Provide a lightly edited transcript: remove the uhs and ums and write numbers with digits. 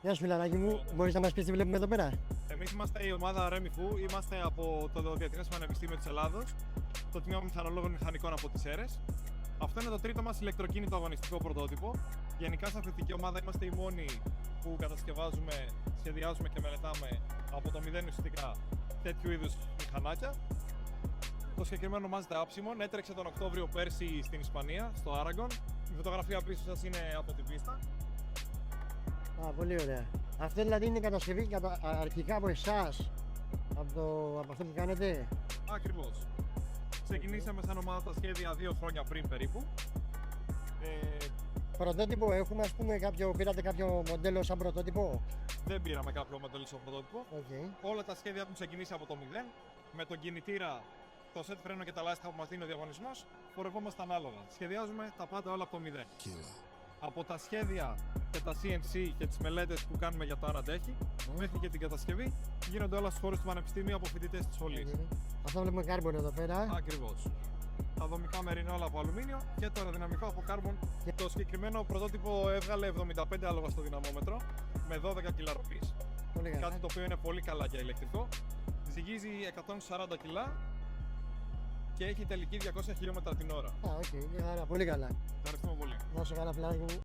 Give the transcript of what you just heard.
Γεια σου, φιλαράκι μου. Μπορείς να μας πεις τι βλέπουμε εδώ πέρα? Εμείς είμαστε η ομάδα REMIFU, είμαστε από το Διεθνές Πανεπιστήμιο της Ελλάδος, το Τμήμα Μηχανολόγων Μηχανικών από τις αίρες. Αυτό είναι το τρίτο μας ηλεκτροκίνητο αγωνιστικό πρωτότυπο. Γενικά, σε αυτή τη ομάδα είμαστε οι μόνοι που κατασκευάζουμε, σχεδιάζουμε και μελετάμε από το μηδέν ουσιαστικά τέτοιου είδους μηχανάκια. Το συγκεκριμένο ονομάζεται Άψιμον, έτρεξε τον Οκτώβριο πέρσι στην Ισπανία, στο Άραγκον. Η φωτογραφία πίσω σας είναι από την πίστα. Α, πολύ ωραία. Αυτό δηλαδή είναι κατασκευή αρχικά από εσάς, από αυτό που κάνετε. Ακριβώς. Ξεκινήσαμε σαν ομάδα τα σχέδια 2 χρόνια πριν περίπου. Πρωτότυπο έχουμε, ας πούμε, πήρατε κάποιο μοντέλο σαν πρωτότυπο? Δεν πήραμε κάποιο μοντέλο στο πρωτότυπο. Okay. Όλα τα σχέδια έχουν ξεκινήσει από το 0. Με τον κινητήρα, το σετ φρένο και τα λάστιχα που μας δίνει ο διαγωνισμός, πορευόμαστε ανάλογα. Σχεδιάζουμε τα πάντα όλα από το 0. Από τα σχέδια και τα CNC και τις μελέτες που κάνουμε για το αναντέχει, μέχρι και την κατασκευή, γίνονται όλα στους χώρους του Πανεπιστημίου από φοιτητές της σχολής. Αυτό βλέπουμε κάρμπον εδώ πέρα. Ακριβώς. Τα δομικά μέρη είναι όλα από αλουμίνιο και το αεροδυναμικό από κάρμπον. Το συγκεκριμένο πρωτότυπο έβγαλε 75 άλογα στο δυναμόμετρο με 12 κιλά ροπής. Κάτι το οποίο είναι πολύ καλά για ηλεκτρικό. Ζυγίζει 140 κιλά και έχει τελική 200 χιλιόμετρα την ώρα. Πολύ καλά. Ευχαριστούμε πολύ. Να σου κάνω, φιλαράκι μου.